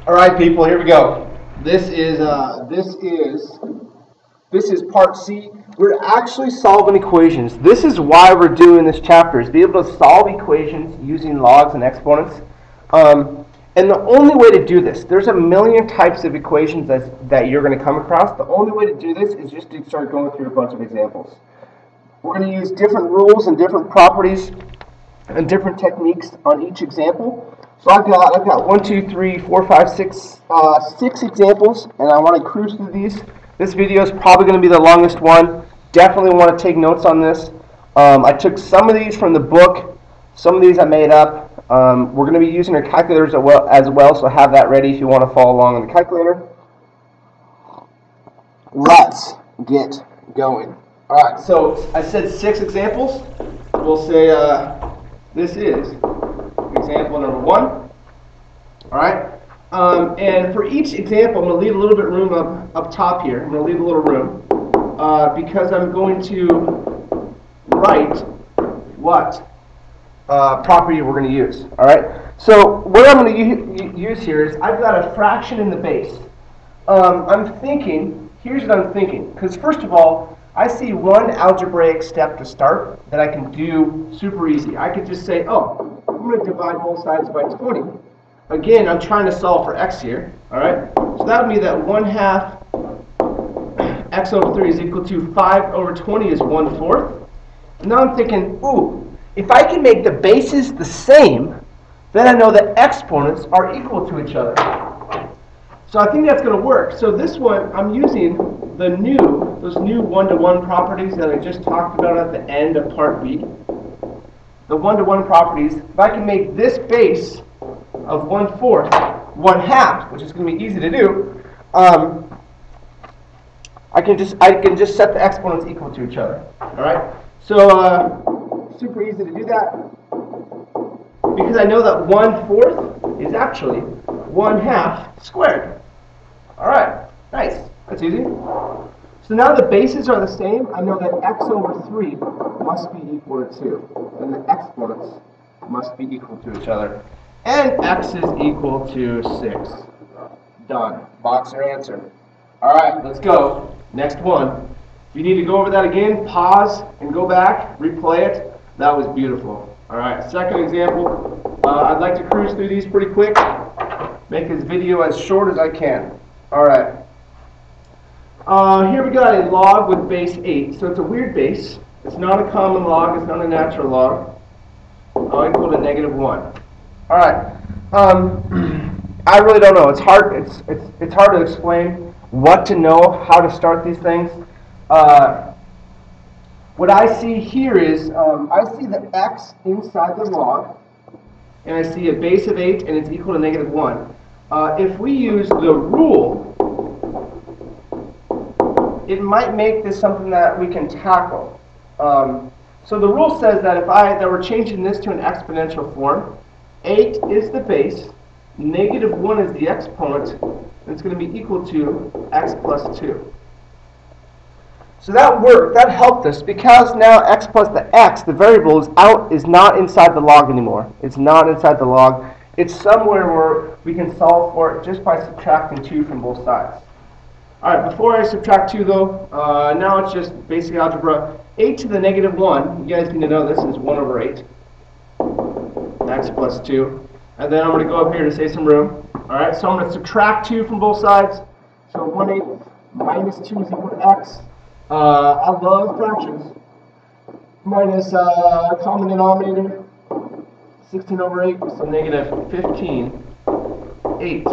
All right, people, here we go. This is part C. We're actually solving equations. This is why we're doing this chapter, is to be able to solve equations using logs and exponents. And the only way to do this, there's a million types of equations that you're going to come across. The only way to do this is just to start going through a bunch of examples. We're going to use different rules and different properties and different techniques on each example. So I've got 1, 2, 3, 4, 5, 6, 6 examples, and I want to cruise through these. This video is probably going to be the longest one. Definitely want to take notes on this. I took some of these from the book. Some of these I made up. We're going to be using our calculators as well, so have that ready if you want to follow along on the calculator. Let's get going. All right, so I said 6 examples. We'll say this is example number 1. All right, and for each example, I'm going to leave a little bit of room up top here. I'm going to leave a little room because I'm going to write what property we're going to use. All right, so what I'm going to use here is I've got a fraction in the base. I'm thinking, here's what I'm thinking, because first of all, I see one algebraic step to start that I can do super easy. I could just say, oh, I'm going to divide both sides by 20. Again, I'm trying to solve for x here. All right, so that would mean that 1/2 x over 3 is equal to 5 over 20 is 1/4. And now I'm thinking, ooh, if I can make the bases the same, then I know that exponents are equal to each other. So I think that's going to work. So this one, I'm using those new one-to-one properties that I just talked about at the end of part B. The one-to-one properties, if I can make this base of 1/4, 1/2, which is going to be easy to do, I can just set the exponents equal to each other. All right. So super easy to do that because I know that 1/4 is actually 1/2 squared. All right. Nice. That's easy. So now the bases are the same. I know that x over 3 must be equal to 2, and the exponents must be equal to each other. And x is equal to 6. Done. Box your answer. All right, let's go. Next one. If you need to go over that again, pause and go back, replay it. That was beautiful. All right, second example. I'd like to cruise through these pretty quick. Make this video as short as I can. All right. Here we got a log with base 8. So it's a weird base. It's not a common log. It's not a natural log. Equal to -1. All right. I really don't know. It's hard. It's hard to explain what to know, how to start these things. What I see here is I see the x inside the log, and I see a base of 8, and it's equal to -1. If we use the rule, it might make this something that we can tackle. So the rule says that that we're changing this to an exponential form. 8 is the base, -1 is the exponent, and it's going to be equal to x plus 2. So that worked. That helped us because now x plus the x, the variable, is not inside the log anymore. It's not inside the log. It's somewhere where we can solve for it just by subtracting 2 from both sides. All right, before I subtract 2 though, now it's just basic algebra. 8 to the -1, you guys need to know this is 1 over 8. X plus 2. And then I'm going to go up here to save some room. All right, so I'm going to subtract 2 from both sides. So 1/8 minus 2 is equal to x. I love fractions. Minus common denominator, 16 over 8, so -15. 8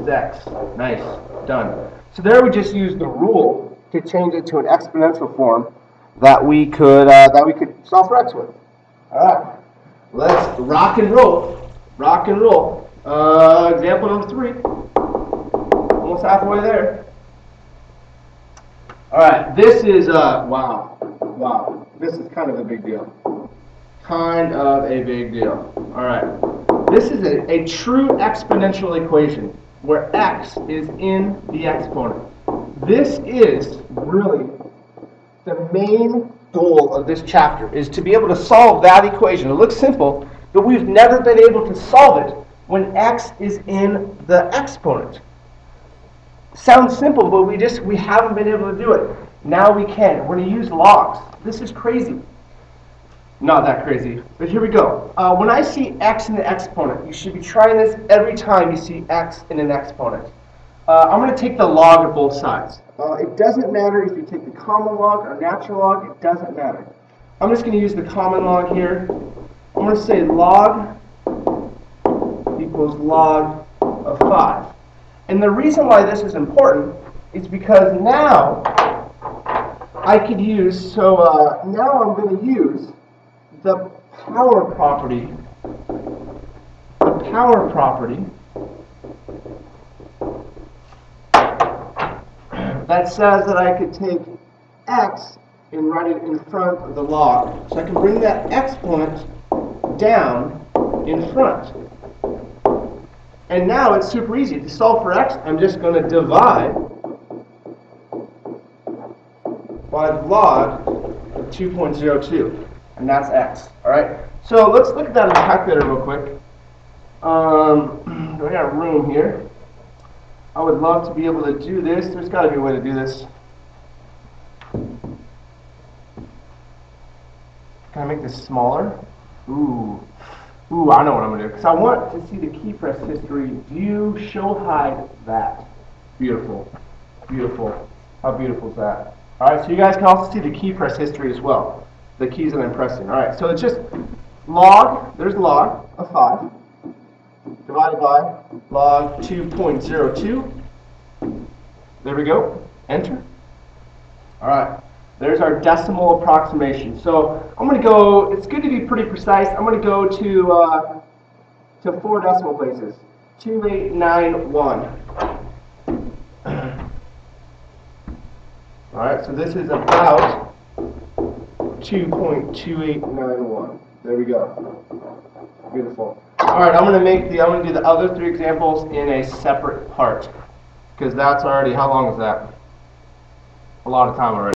is x. Nice. Done. So there we just used the rule to change it to an exponential form that we could solve for x with. All right. Let's rock and roll. Rock and roll. Example number 3. Almost halfway there. All right. This is wow. This is kind of a big deal. Kind of a big deal. All right. This is a true exponential equation where x is in the exponent. This is really the main goal of this chapter, is to be able to solve that equation. It looks simple, but we've never been able to solve it when x is in the exponent. Sounds simple, but we haven't been able to do it. Now we can. We're going to use logs. This is crazy. Not that crazy, but here we go. When I see x in the exponent, you should be trying this every time you see x in an exponent. I'm going to take the log of both sides. It doesn't matter if you take the common log or natural log, it doesn't matter. I'm just going to use the common log here. I'm going to say log equals log of 5. And the reason why this is important is because now I could use, now I'm going to use the power property that says that I could take x and write it in front of the log. So I can bring that exponent down in front. And now it's super easy. To solve for x, I'm just going to divide by the log of 2.02. And that's x. All right. So let's look at that in the calculator real quick. We got room here. I would love to be able to do this. There's got to be a way to do this. Can I make this smaller? Ooh, I know what I'm going to do. Because I want to see the key press history. View, show, hide that. Beautiful. Beautiful. How beautiful is that? All right, so you guys can also see the key press history as well. The keys that I'm pressing. All right, so it's just log, there's log of 5, divided by log 2.02. There we go. Enter. All right. There's our decimal approximation. So I'm going to go, it's good to be pretty precise. I'm going to go to 4 decimal places. 2891. All right, so this is about 2.2891. There we go. Beautiful. All right, I'm going to do the other 3 examples in a separate part, because that's already, how long is that? A lot of time already.